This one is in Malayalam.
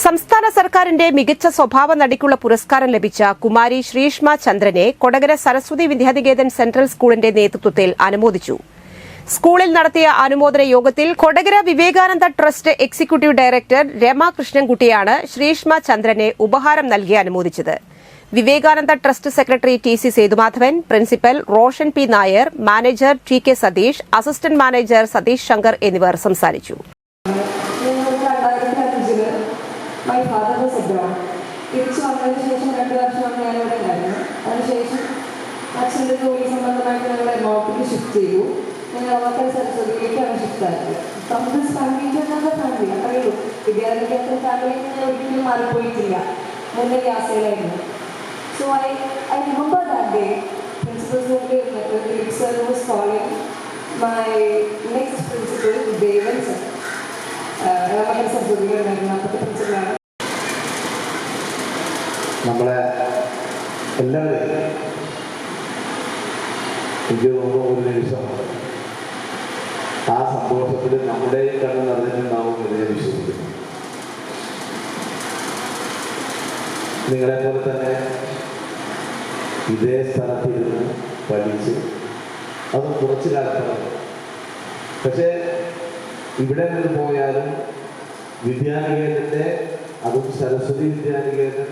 സംസ്ഥാന സർക്കാരിന്റെ മികച്ച സ്വഭാവ നടിക്കുള്ള പുരസ്കാരം ലഭിച്ച കുമാരി ശ്രീഷ്മ ചന്ദ്രനെ കൊടകര സരസ്വതി വിദ്യാനികേതൻ സെൻട്രൽ സ്കൂളിന്റെ നേതൃത്വത്തിൽ അനുമോദിച്ചു. സ്കൂളിൽ നടത്തിയ അനുമോദന യോഗത്തിൽ Kodakara Vivekananda trust executive director Rama കൃഷ്ണൻകുട്ടിയാണ് ശ്രീഷ്മ ചന്ദ്രനെ ഉപഹാരം നൽകി അനുമോദിച്ചത്. Vivekananda trust secretary T C. Sethumadhavan, principal Roshan P. Nair, manager T K. Satheesh, assistant manager Satheesh Shankar എന്നിവർ സംസാരിച്ചു. My father was abroad. തിരിച്ചു വന്നതിന് ശേഷം 2 വർഷം ഞാനിവിടെ ഉണ്ടായിരുന്നു. അതിനുശേഷം അച്ഛൻ്റെ ജോലി സംബന്ധമായിട്ട് ഞങ്ങൾ എറണാകുളത്തേക്ക് ഷിഫ്റ്റ് ചെയ്തു. ഞങ്ങൾ അവർക്ക് സരസ്വതിയിലേക്കാണ് ഷിഫ്റ്റ് ആയത്. From this family to another family, അത്രയേ ഉള്ളൂ. വിദ്യാർത്ഥികളുടെ ഫാമിലിയിൽ ഞാൻ ഒരിക്കലും മാറിപ്പോയിട്ടില്ല. മുന്നേ ക്ലാസ്സിലായിരുന്നു. So I remember that day. Principal sir was calling my next principal, Devan sir. നമ്മളെ എല്ലാവരും എനിക്ക് തോന്നുന്നു ഒരു നിമിഷം ആ സന്തോഷത്തിൽ നമ്മുടെയും കണ്ണ് നിറഞ്ഞിട്ടുണ്ടാവും എന്ന് ഞാൻ വിശ്വസിക്കുന്നു. നിങ്ങളെപ്പോലെ തന്നെ ഇതേ സ്ഥലത്തിരുന്ന് പഠിച്ച് അത് കുറച്ചു കാലത്താണ്. പക്ഷേ ഇവിടെ നിന്ന് പോയാലും വിദ്യാനികേതൻ്റെ, അതും സരസ്വതി വിദ്യാനികേതൻ